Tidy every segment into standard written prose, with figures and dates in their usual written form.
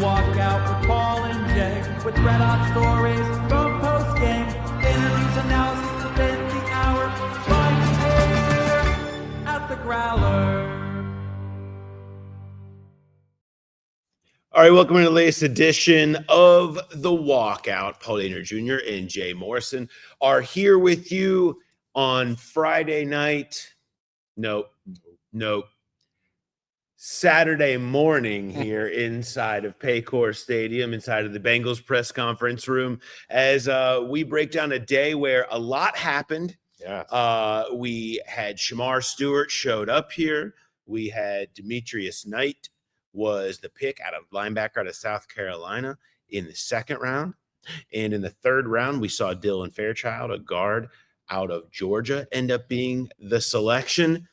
Walkout with Paul and Jay, with red hot stories from post game, interviews, analysis, within the hour, right here at the Growler. All right, welcome to the latest edition of The Walkout. Paul Dehner Jr. and Jay Morrison are here with you on Friday night. Nope. Saturday morning here inside of Paycor Stadium, inside of the Bengals press conference room, as we break down a day where a lot happened. Yeah. We had Shamar Stewart showed up here. We had Demetrius Knight was the pick out of linebacker out of South Carolina in the second round. And in the third round, we saw Dylan Fairchild, a guard out of Georgia, end up being the selection.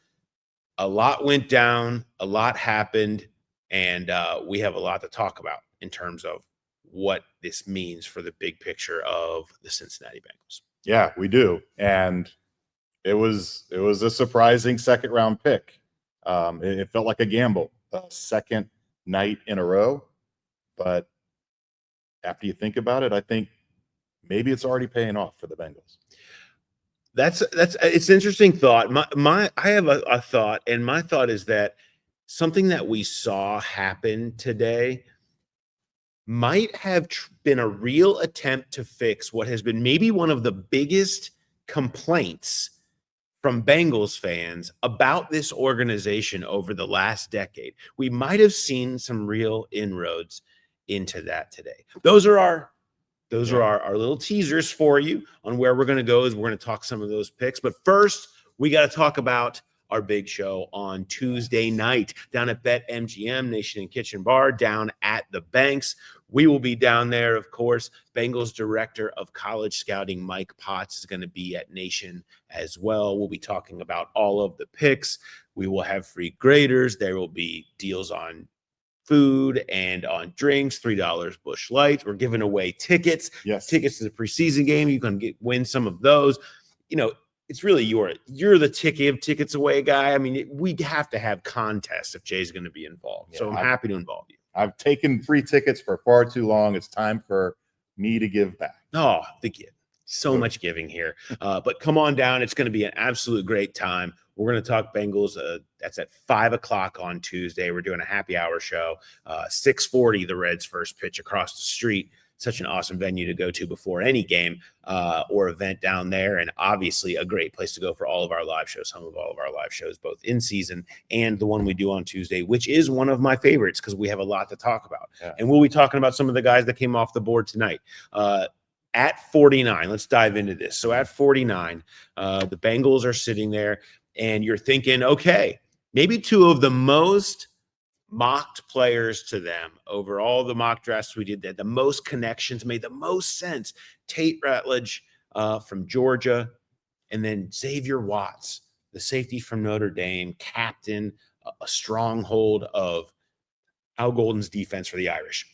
A lot went down, a lot happened, and we have a lot to talk about in terms of what this means for the big picture of the Cincinnati Bengals. Yeah, we do. And it was a surprising second round pick. It felt like a gamble, second night in a row. But after you think about it, I think maybe it's already paying off for the Bengals. That's it's an interesting thought. I have a thought, and my thought is that something that we saw happen today might have been a real attempt to fix what has been maybe one of the biggest complaints from Bengals fans about this organization over the last decade. We might have seen some real inroads into that today. Those are our little teasers for you on where we're going to go as we're going to talk some of those picks. But first, we got to talk about our big show on Tuesday night down at BetMGM Nation and Kitchen Bar down at the Banks. We will be down there, of course. Bengals Director of College Scouting Mike Potts is going to be at Nation as well. We'll be talking about all of the picks. We will have free graders. There will be deals on food and on drinks, $3 Busch Light. We're giving away tickets. Yes. Tickets to the preseason game. You can win some of those. You know, it's really you're the tickets away guy. I mean, we have to have contests if Jay's going to be involved. So I'm happy to involve you. I've taken free tickets for far too long. It's time for me to give back. Oh, the give. So much giving here. But come on down. It's going to be an absolute great time. We're going to talk Bengals. That's at 5 o'clock on Tuesday. We're doing a happy hour show. 6:40, the Reds' first pitch across the street. Such an awesome venue to go to before any game or event down there. And obviously a great place to go for all of our live shows, some of all of our live shows, both in season and the one we do on Tuesday, which is one of my favorites because we have a lot to talk about. Yeah. And we'll be talking about some of the guys that came off the board tonight. At 49, let's dive into this. So at 49, the Bengals are sitting there and you're thinking, okay, maybe two of the most mocked players to them over all the mock drafts we did that the most connections made the most sense. Tate Ratledge from Georgia, and then Xavier Watts, the safety from Notre Dame, captain, a stronghold of Al Golden's defense for the Irish.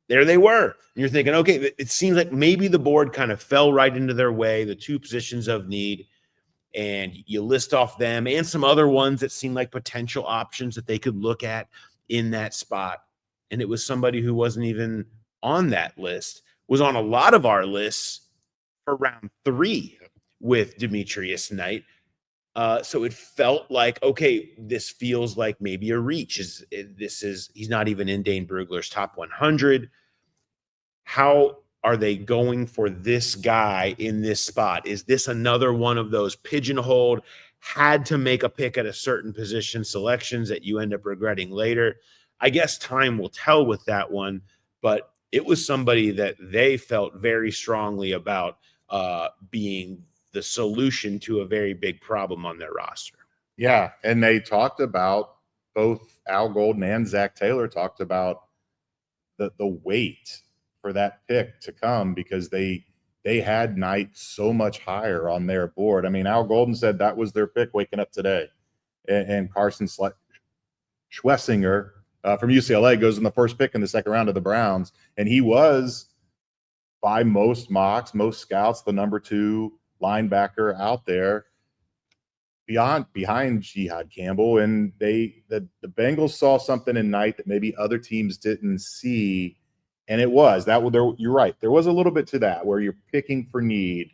There they were. And you're thinking, okay, it seems like maybe the board kind of fell right into their way, the two positions of need, and you list off them and some other ones that seem like potential options that they could look at in that spot. And it was somebody who wasn't even on that list, was on a lot of our lists for round 3 with Demetrius Knight. So it felt like, okay, this feels like maybe a reach. He's not even in Dane Brugler's top 100. How are they going for this guy in this spot? Is this another one of those pigeonholed, had to make a pick at a certain position selections that you end up regretting later? I guess time will tell with that one, but it was somebody that they felt very strongly about being the solution to a very big problem on their roster. Yeah, and they talked about, both Al Golden and Zach Taylor talked about the wait for that pick to come because they had Knight so much higher on their board. I mean, Al Golden said that was their pick waking up today. And Carson Schwessinger from UCLA goes in the first pick in the second round of the Browns. And he was, by most mocks, most scouts, the number 2 linebacker out there behind Jihad Campbell. And the Bengals saw something in Knight that maybe other teams didn't see. And it was that. You're right. There was a little bit to that where you're picking for need,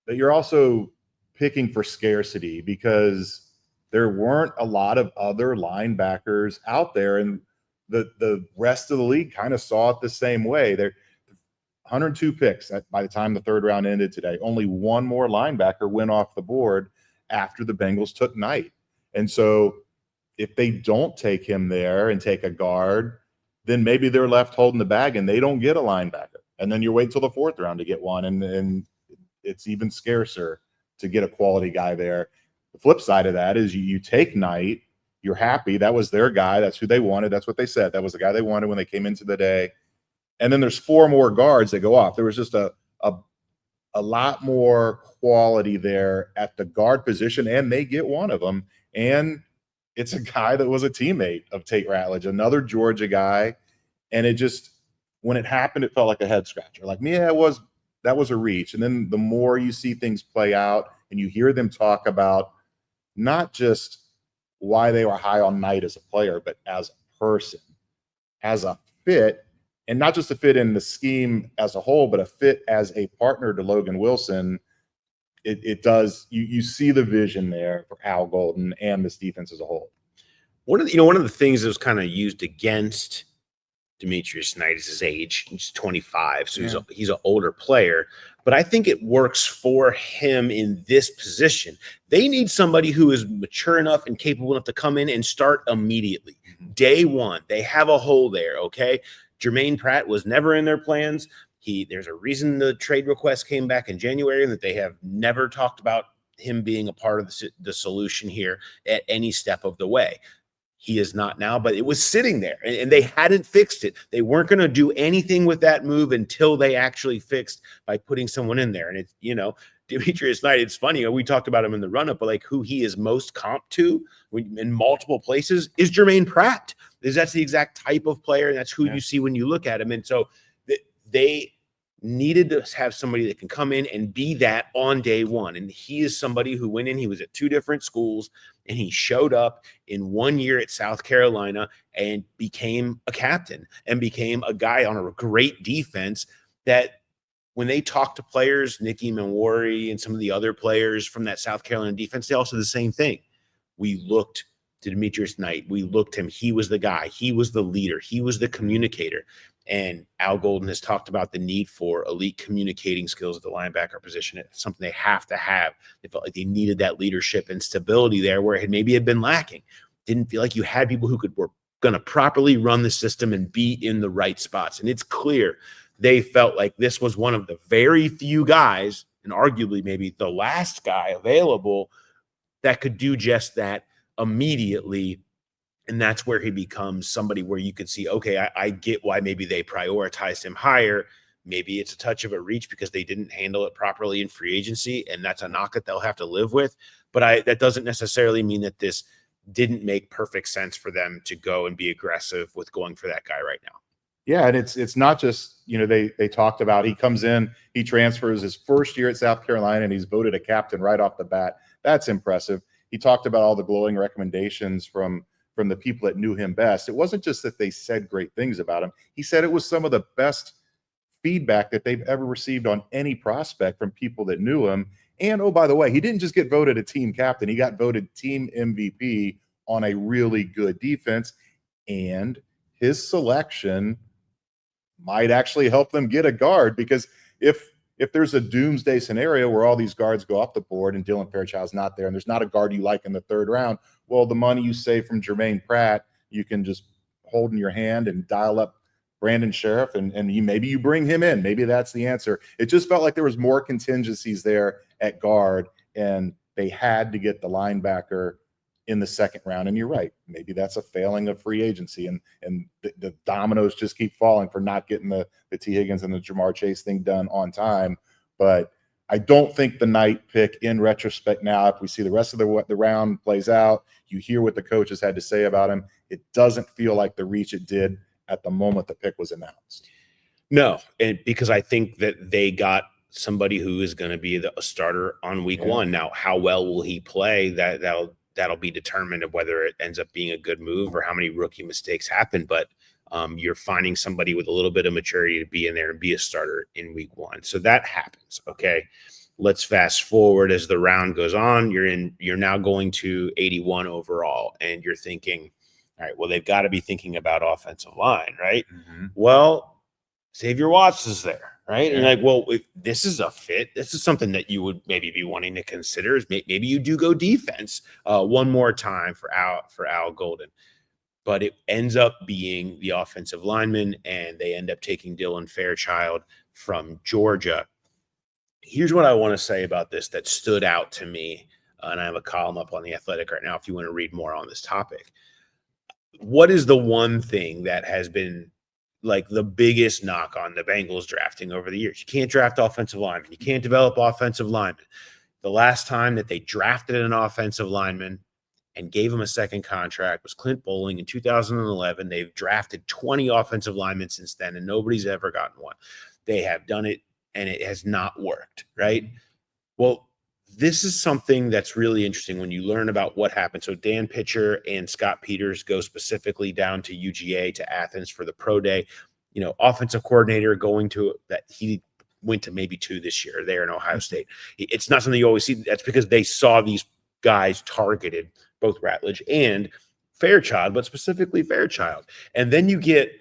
but you're also picking for scarcity because there weren't a lot of other linebackers out there, and the rest of the league kind of saw it the same way. There 102 picks by the time the third round ended today. Only one more linebacker went off the board after the Bengals took Knight. And so if they don't take him there and take a guard, then maybe they're left holding the bag and they don't get a linebacker. And then you wait till the fourth round to get one, and it's even scarcer to get a quality guy there. The flip side of that is you take Knight, you're happy. That was their guy. That's who they wanted. That's what they said. That was the guy they wanted when they came into the day. And then there's 4 more guards that go off. There was just a lot more quality there at the guard position, and they get one of them. And it's a guy that was a teammate of Tate Ratledge, another Georgia guy. And it just, when it happened, it felt like a head scratcher. Like, yeah, that was a reach. And then the more you see things play out and you hear them talk about not just why they were high on Knight as a player, but as a person, as a fit, and not just a fit in the scheme as a whole, but a fit as a partner to Logan Wilson. It does. You see the vision there for Al Golden and this defense as a whole. One of the things that was kind of used against Demetrius Knight is his age. He's 25, so he's an older player. But I think it works for him in this position. They need somebody who is mature enough and capable enough to come in and start immediately. Mm-hmm. Day one, they have a hole there, okay? Jermaine Pratt was never in their plans. There's a reason the trade request came back in January, and that they have never talked about him being a part of the solution here at any step of the way. He is not now, but it was sitting there, and they hadn't fixed it. They weren't going to do anything with that move until they actually fixed by putting someone in there. And it's, Demetrius Knight, it's funny, we talked about him in the run-up, but like who he is most comp to in multiple places is Jermaine Pratt. That's the exact type of player, and that's who you see when you look at him. And so they needed to have somebody that can come in and be that on day one. And he is somebody who went in, he was at 2 different schools, and he showed up in 1 year at South Carolina and became a captain and became a guy on a great defense that when they talk to players, Nicky Manwari and some of the other players from that South Carolina defense, they all said the same thing. We looked to Demetrius Knight. We looked him. He was the guy. He was the leader. He was the communicator. And Al Golden has talked about the need for elite communicating skills at the linebacker position. It's something they have to have. They felt like they needed that leadership and stability there where it maybe had been lacking. Didn't feel like you had people who were going to properly run the system and be in the right spots. And it's clear they felt like this was one of the very few guys, and arguably maybe the last guy available, that could do just that immediately. And that's where he becomes somebody where you could see, okay, I get why maybe they prioritized him higher. Maybe it's a touch of a reach because they didn't handle it properly in free agency, and that's a knock that they'll have to live with. But that doesn't necessarily mean that this didn't make perfect sense for them to go and be aggressive with going for that guy right now. Yeah, and it's not just, they talked about he comes in, he transfers his first year at South Carolina, and he's voted a captain right off the bat. That's impressive. He talked about all the glowing recommendations from the people that knew him best. It wasn't just that they said great things about him. He said it was some of the best feedback that they've ever received on any prospect from people that knew him. And, oh, by the way, he didn't just get voted a team captain. He got voted team MVP on a really good defense. And his selection might actually help them get a guard, because if there's a doomsday scenario where all these guards go off the board and Dylan Fairchild's not there and there's not a guard you like in the third round, well, the money you save from Jermaine Pratt, you can just hold in your hand and dial up Brandon Sheriff, and maybe you bring him in. Maybe that's the answer. It just felt like there was more contingencies there at guard, and they had to get the linebacker in the second round. And you're right. Maybe that's a failing of free agency, and the dominoes just keep falling for not getting the T. Higgins and the Jamar Chase thing done on time. But I don't think the Knight pick, in retrospect now, if we see the rest of the round plays out, you hear what the coaches had to say about him, it doesn't feel like the reach it did at the moment the pick was announced. No, and because I think that they got somebody who is going to be a starter on week one. Now, how well will he play? That'll be determined of whether it ends up being a good move or how many rookie mistakes happen. But You're finding somebody with a little bit of maturity to be in there and be a starter in week 1. So that happens. Okay. Let's fast forward as the round goes on. You're now going to 81 overall, and you're thinking, all right, well, they've got to be thinking about offensive line, right? Mm-hmm. Well, Xavier Watts is there, right? Yeah. And like, well, if this is a fit, this is something that you would maybe be wanting to consider. Is maybe you do go defense one more time for Al Golden. But it ends up being the offensive lineman, and they end up taking Dylan Fairchild from Georgia. Here's what I want to say about this that stood out to me, and I have a column up on The Athletic right now if you want to read more on this topic. What is the one thing that has been like the biggest knock on the Bengals drafting over the years? You can't draft offensive linemen. You can't develop offensive linemen. The last time that they drafted an offensive lineman and gave him a second contract was Clint Bowling in 2011. They've drafted 20 offensive linemen since then, and nobody's ever gotten one. They have done it, and it has not worked, right? Well, this is something that's really interesting when you learn about what happened. So Dan Pitcher and Scott Peters go specifically down to UGA, to Athens for the pro day. Offensive coordinator going to that. He went to maybe 2 this year there in Ohio State. It's not something you always see. That's because they saw these guys targeted, both Ratledge and Fairchild, but specifically Fairchild. And then you get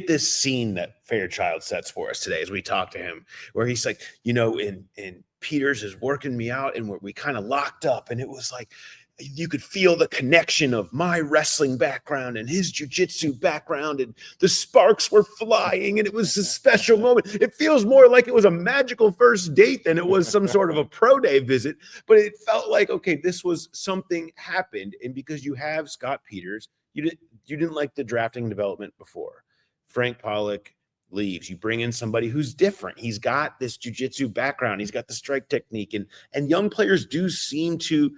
this scene that Fairchild sets for us today as we talk to him, where he's like, and Peters is working me out, and we kind of locked up, and it was like you could feel the connection of my wrestling background and his jiu-jitsu background, and the sparks were flying, and it was a special moment. It feels more like it was a magical first date than it was some sort of a pro day visit, but it felt like, okay, this was something happened. And because you have Scott Peters, you didn't like the drafting development before. Frank Pollock leaves. You bring in somebody who's different. He's got this jiu-jitsu background. He's got the strike technique, and young players do seem to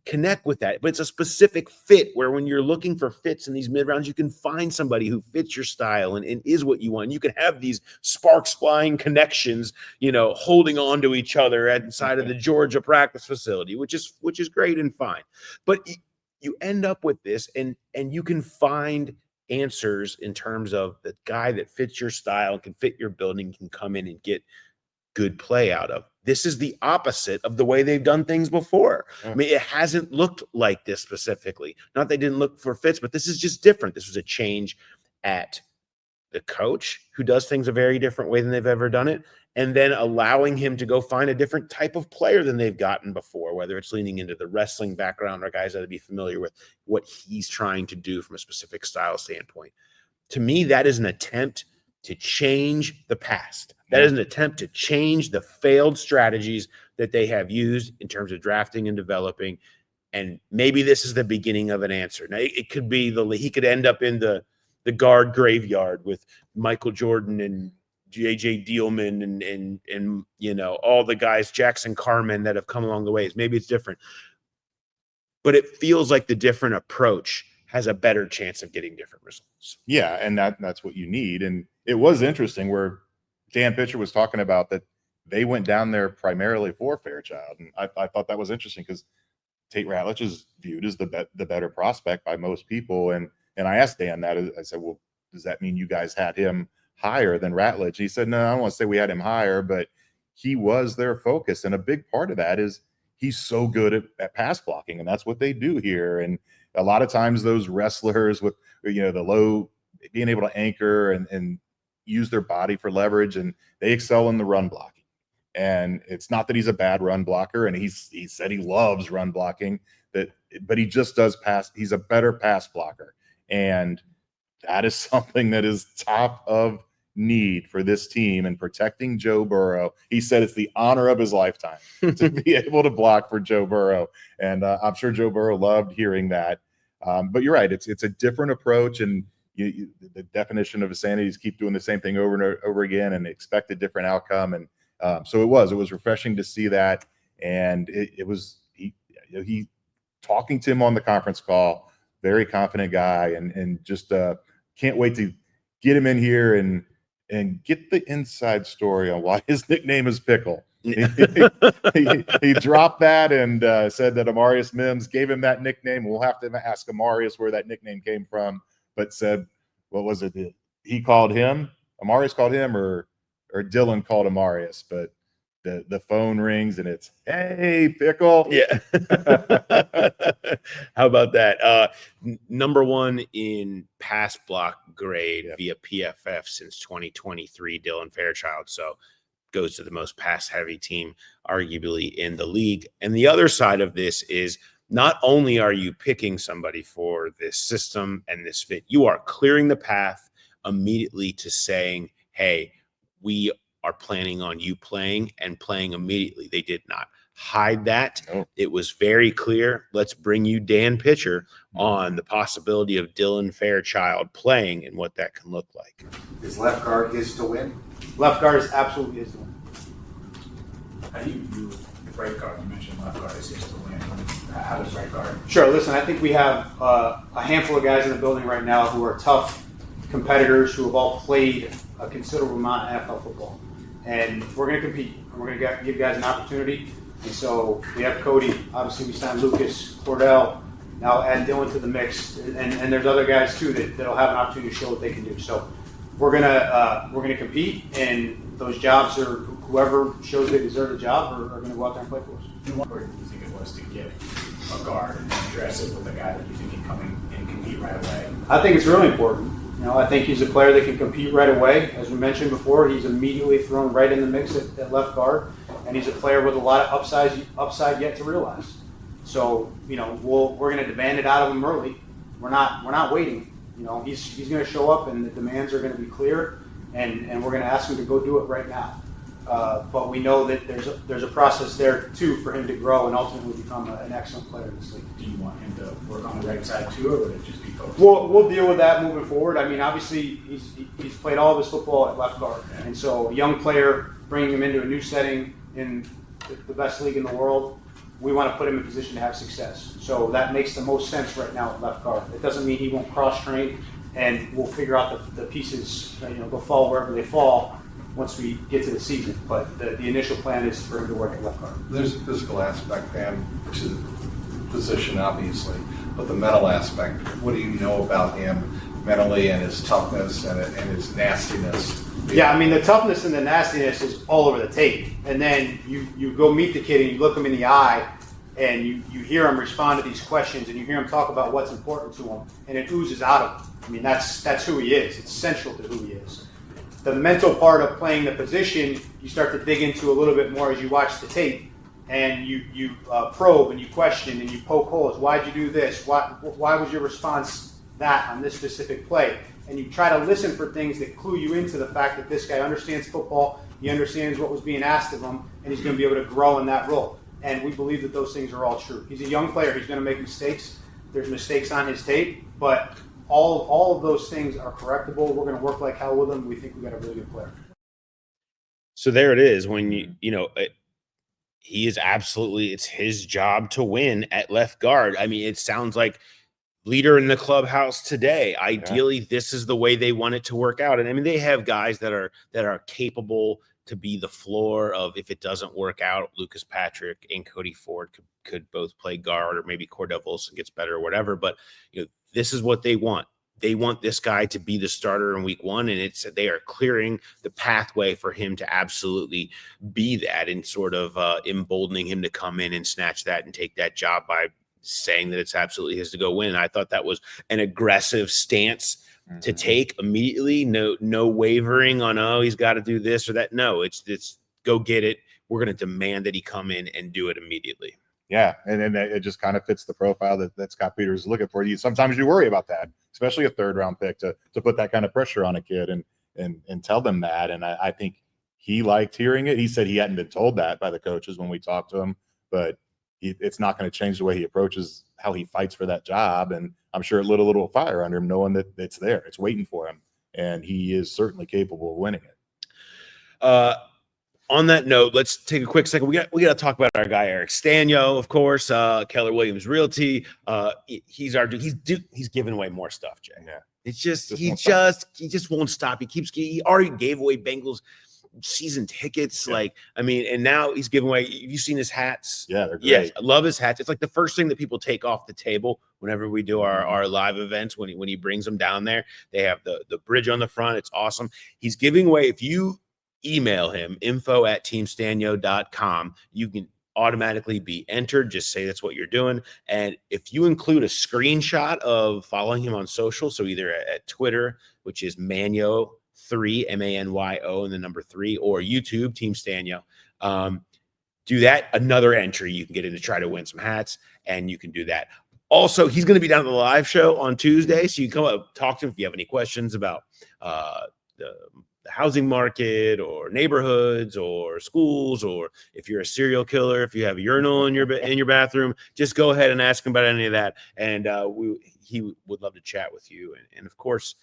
connect with that. But it's a specific fit where when you're looking for fits in these mid-rounds, you can find somebody who fits your style and is what you want. You can have these sparks flying connections, holding on to each other inside of the Georgia practice facility, which is great and fine. But you end up with this, and you can find answers in terms of the guy that fits your style, can fit your building, can come in and get good play out of. This is the opposite of the way they've done things before. I mean, it hasn't looked like this specifically. Not they didn't look for fits, but this is just different. This was a change at the coach, who does things a very different way than they've ever done it, and then allowing him to go find a different type of player than they've gotten before, whether it's leaning into the wrestling background or guys that would be familiar with what he's trying to do from a specific style standpoint. To me, that is an attempt to change the past. That is an attempt to change the failed strategies that they have used in terms of drafting and developing. And maybe this is the beginning of an answer. Now, it could be he could end up in the guard graveyard with Michael Jordan and J.J. Dielman and all the guys, Jackson Carman, that have come along the ways. Maybe it's different. But it feels like the different approach has a better chance of getting different results. Yeah, and that's what you need. And it was interesting where Dan Pitcher was talking about that they went down there primarily for Fairchild. And I thought that was interesting because Tate Ratledge is viewed as the better prospect by most people. And I asked Dan that. I said, well, does that mean you guys had him higher than Ratledge? He said, no, I don't want to say we had him higher, but he was their focus. And a big part of that is he's so good at pass blocking, and that's what they do here. And a lot of times those wrestlers with, the low, being able to anchor and use their body for leverage, and they excel in the run blocking. And it's not that he's a bad run blocker, and he said he loves run blocking, but he just does pass. He's a better pass blocker. And that is something that is top of need for this team and protecting Joe Burrow. He said it's the honor of his lifetime to be able to block for Joe Burrow. And I'm sure Joe Burrow loved hearing that. But you're right. It's a different approach, and the definition of insanity is keep doing the same thing over and over again and expect a different outcome. And so it was refreshing to see that. And it was he talking to him on the conference call, very confident guy, and just can't wait to get him in here and get the inside story on why his nickname is Pickle. He dropped that and said that Amarius Mims gave him that nickname. We'll have to ask Amarius where that nickname came from, but said what was it? He called him. Amarius called him, or Dylan called Amarius, but the phone rings and it's, hey, Pickle. Yeah. How about that? Number one in pass block grade via PFF since 2023, Dylan Fairchild. So goes to the most pass heavy team, arguably in the league. And the other side of this is not only are you picking somebody for this system and this fit, you are clearing the path immediately to saying, hey, we are planning on you playing and playing immediately. They did not hide that. Oh. It was very clear. Let's bring you Dan Pitcher on the possibility of Dylan Fairchild playing and what that can look like. Is left guard his to win? Left guard is absolutely his to win. How do you view right guard? You mentioned left guard is his to win. How does right guard? Sure. Listen, I think we have a handful of guys in the building right now who are tough competitors who have all played a considerable amount of NFL football. And we're going to compete. And we're going to give guys an opportunity. And so we have Cody. Obviously, we signed Lucas, Cordell. Now add Dylan to the mix. And there's other guys, too, that'll have an opportunity to show what they can do. So we're gonna compete, and those jobs are whoever shows they deserve the job are going to go out there and play for us. What do you think it was to get a guard and address it with a guy that you think can come in and compete right away? I think it's really important. I think he's a player that can compete right away. As we mentioned before, he's immediately thrown right in the mix at left guard, and he's a player with a lot of upside yet to realize. So, we're going to demand it out of him early. We're not waiting. He's going to show up, and the demands are going to be clear, and we're going to ask him to go do it right now. But we know that there's a process there too for him to grow and ultimately become an excellent player in this league. Do you want him to work on the right side too, or would it just be focused? We'll deal with that moving forward. I mean, obviously he's played all of his football at left guard, and so a young player bringing him into a new setting in the best league in the world, we want to put him in a position to have success. So that makes the most sense right now at left guard. It doesn't mean he won't cross train, and we'll figure out the pieces. They'll fall wherever they fall once we get to the season. But the initial plan is for him to work at left guard. There's a physical aspect, which is a position, obviously, but the mental aspect. What do you know about him mentally and his toughness and his nastiness? Yeah, I mean, the toughness and the nastiness is all over the tape. And then you go meet the kid and you look him in the eye and you hear him respond to these questions and you hear him talk about what's important to him, and it oozes out of him. I mean, that's who he is. It's central to who he is. The mental part of playing the position, you start to dig into a little bit more as you watch the tape, and you probe and you question and you poke holes. Why'd you do this? Why was your response that on this specific play? And you try to listen for things that clue you into the fact that this guy understands football, he understands what was being asked of him, and he's going to be able to grow in that role. And we believe that those things are all true. He's a young player. He's going to make mistakes. There's mistakes on his tape, but all of those things are correctable. We're going to work like hell with him. We think we got a really good player. So there it is. When he is absolutely, it's his job to win at left guard. I mean, it sounds like leader in the clubhouse today. Ideally, this is the way they want it to work out. And I mean, they have guys that are capable to be the floor of, if it doesn't work out, Lucas Patrick and Cody Ford could both play guard, or maybe Cordell Volson gets better or whatever. But this is what they want. They want this guy to be the starter in week one, and they are clearing the pathway for him to absolutely be that, and sort of emboldening him to come in and snatch that and take that job by saying that it's absolutely his to go win. I thought that was an aggressive stance to take immediately. No wavering on, he's got to do this or that. No, it's go get it. We're going to demand that he come in and do it immediately. Yeah, and it just kind of fits the profile that Scott Peters is looking for. Sometimes you worry about that, especially a third-round pick, to put that kind of pressure on a kid and tell them that. And I think he liked hearing it. He said he hadn't been told that by the coaches when we talked to him, but it's not going to change the way he approaches how he fights for that job. And I'm sure it lit a little fire under him, knowing that it's there, it's waiting for him, and he is certainly capable of winning it. On that note, let's take a quick second. We got to talk about our guy Eric Stanyo, of course. Keller Williams Realty. He's our dude. He's giving away more stuff, Jay. Yeah, it's just he just won't stop. He already gave away Bengals season tickets. Yeah. Like, I mean, and now he's giving away. Have you seen his hats? Yeah, they're great. Yes, I love his hats. It's like the first thing that people take off the table whenever we do our live events. When he brings them down there, they have the bridge on the front. It's awesome. He's giving away, if you email him info@teamstanyo.com, you can automatically be entered. Just say that's what you're doing. And if you include a screenshot of following him on social, so either at Twitter, which is Manyo3, MANYO, and the number 3, or YouTube, Team Stanyo, do that. Another entry you can get in to try to win some hats, and you can do that. Also, he's going to be down at the live show on Tuesday, so you can come up, talk to him if you have any questions about the housing market or neighborhoods or schools, or if you're a serial killer, if you have a urinal in your bathroom, just go ahead and ask him about any of that. And he would love to chat with you. And of course,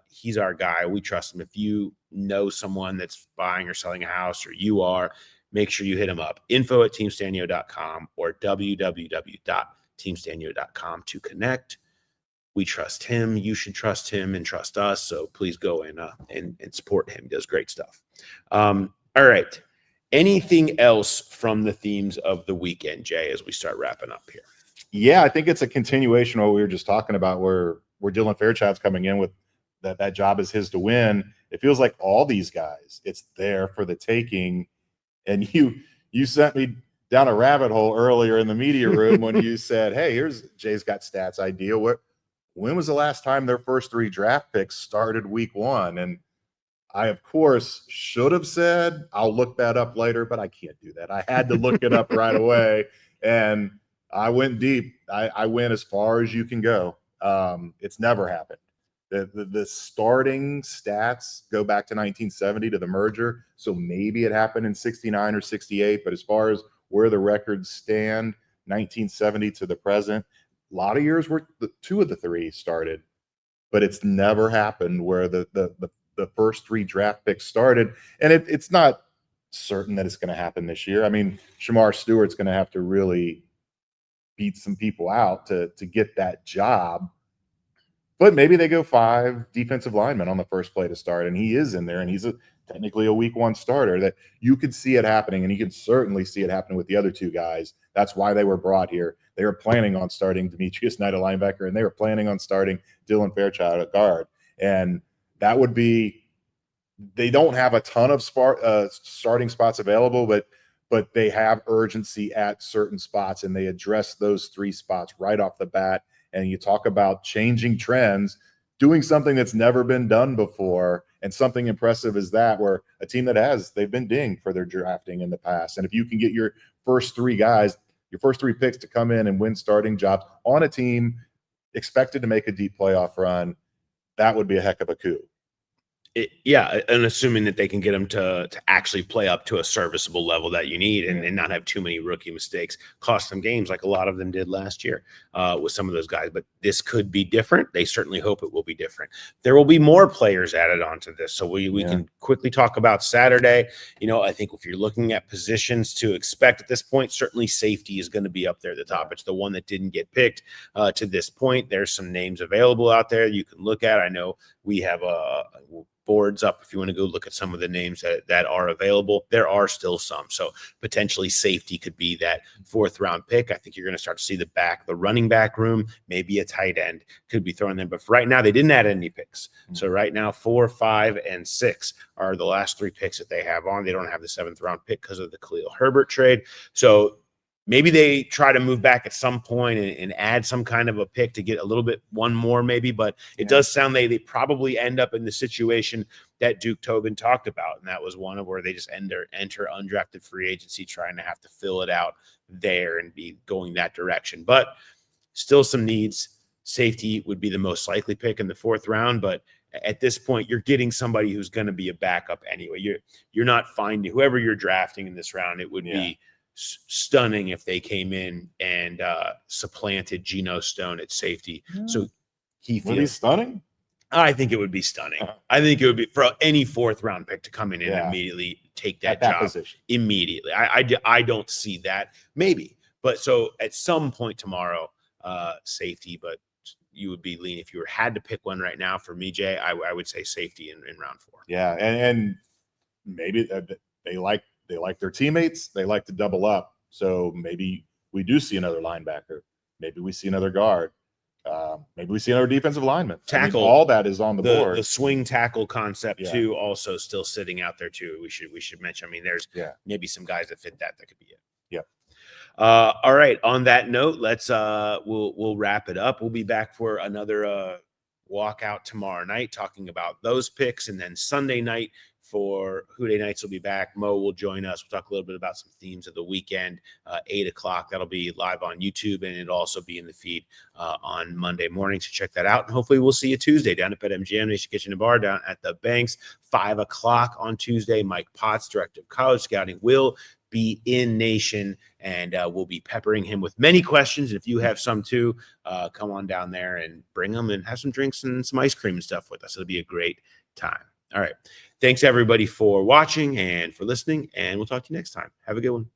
he's our guy. We trust him. If you know someone that's buying or selling a house, or you are, make sure you hit him up. info@teamstanyo.com or www.teamstanyo.com to connect. We trust him. You should trust him and trust us. So please go and support him. He does great stuff. All right. Anything else from the themes of the weekend, Jay, as we start wrapping up here? Yeah, I think it's a continuation of what we were just talking about, where Dylan Fairchild's coming in with that job is his to win. It feels like all these guys, it's there for the taking. And you sent me down a rabbit hole earlier in the media room when you said, hey, here's Jay's got stats idea. When was the last time their first 3 draft picks started week 1? And I, of course, should have said, I'll look that up later, but I can't do that. I had to look it up right away. And I went deep. I went as far as you can go. It's never happened. The starting stats go back to 1970 to the merger. So maybe it happened in 69 or 68. But as far as where the records stand, 1970 to the present, a lot of years where 2 of the 3 started, but it's never happened where the first 3 draft picks started. And it's not certain that it's going to happen this year. I mean, Shamar Stewart's going to have to really beat some people out to get that job. But maybe they go 5 defensive linemen on the first play to start, and he is in there, and he's technically a week 1 starter. That you could see it happening, and you can certainly see it happening with the other 2 guys. That's why they were brought here. They were planning on starting Demetrius Knight, a linebacker, and they were planning on starting Dylan Fairchild at guard. And that would be – they don't have a ton of starting spots available, but they have urgency at certain spots, and they address those 3 spots right off the bat. And you talk about changing trends, doing something that's never been done before, and something impressive is that, where a team that they've been dinged for their drafting in the past. And if you can get your first 3 guys, your first 3 picks to come in and win starting jobs on a team expected to make a deep playoff run, that would be a heck of a coup. Yeah, and assuming that they can get them to actually play up to a serviceable level that you need, and not have too many rookie mistakes cost them games like a lot of them did last year with some of those guys. But this could be different. They certainly hope it will be different. There will be more players added onto this. So we can quickly talk about Saturday. I think if you're looking at positions to expect at this point, certainly safety is going to be up there at the top. It's the one that didn't get picked to this point. There's some names available out there you can look at. I know we have boards up if you want to go look at some of the names that are available. There are still some. So potentially safety could be that 4th round pick. I think you're going to start to see the running back room, maybe a tight end could be thrown in. But for right now, they didn't add any picks. So right now, 4, 5, and 6 are the last 3 picks that they have on. They don't have the 7th round pick because of the Khalil Herbert trade. So maybe they try to move back at some point and add some kind of a pick to get a little bit one more maybe, but it does sound they probably end up in the situation that Duke Tobin talked about, and that was one of where they just enter undrafted free agency, trying to have to fill it out there and be going that direction. But still some needs. Safety would be the most likely pick in the 4th round, but at this point, you're getting somebody who's going to be a backup anyway. You're not finding whoever you're drafting in this round. It would be stunning if they came in and supplanted Geno Stone at safety. So he feels. Would be stunning? I think it would be stunning. I think it would be for any 4th round pick to come in and immediately take that job position. Immediately. I don't see that. Maybe. But so at some point tomorrow, safety, but you would be lean if you had to pick one right now. For me, Jay, I would say safety in round 4. Yeah, and maybe they like their teammates. They like to double up. So maybe we do see another linebacker. Maybe we see another guard. Maybe we see another defensive lineman. Tackle. All that is on the board. The swing tackle concept Yeah. too, also still sitting out there too. We should mention. I mean, there's Yeah. maybe some guys that fit that could be it. Yeah. All right. On that note, let's we'll wrap it up. We'll be back for another walkout tomorrow night, talking about those picks, and then Sunday night for Who Day Nights will be back. Mo will join us. We'll talk a little bit about some themes of the weekend. 8 o'clock. That'll be live on YouTube, and it'll also be in the feed on Monday morning. So check that out. And hopefully we'll see you Tuesday down at BetMGM Nation Kitchen and Bar down at the Banks. 5 o'clock on Tuesday. Mike Potts, Director of College Scouting, will be in Nation, and we'll be peppering him with many questions. If you have some too, come on down there and bring them and have some drinks and some ice cream and stuff with us. It'll be a great time. All right. Thanks everybody for watching and for listening, and we'll talk to you next time. Have a good one.